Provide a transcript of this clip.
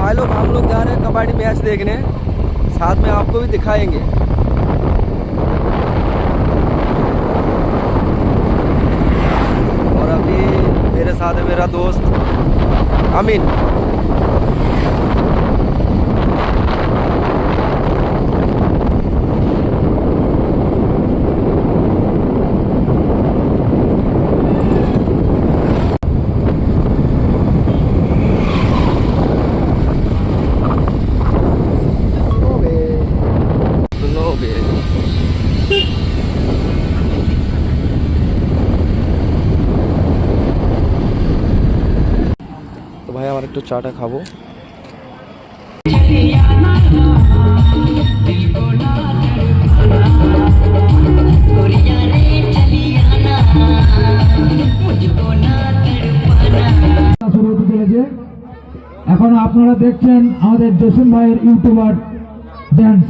भाई लोग हम लोग जा रहे हैं कबड्डी मैच देखने, साथ में आपको भी दिखाएंगे। और अभी मेरे साथ है मेरा दोस्त अमीन। তো ভাই আমার একটু চাটা খাবো। এখন আপনারা দেখছেন আমাদের জসিম ভাইয়ের ইউটিউবার ড্যান্স।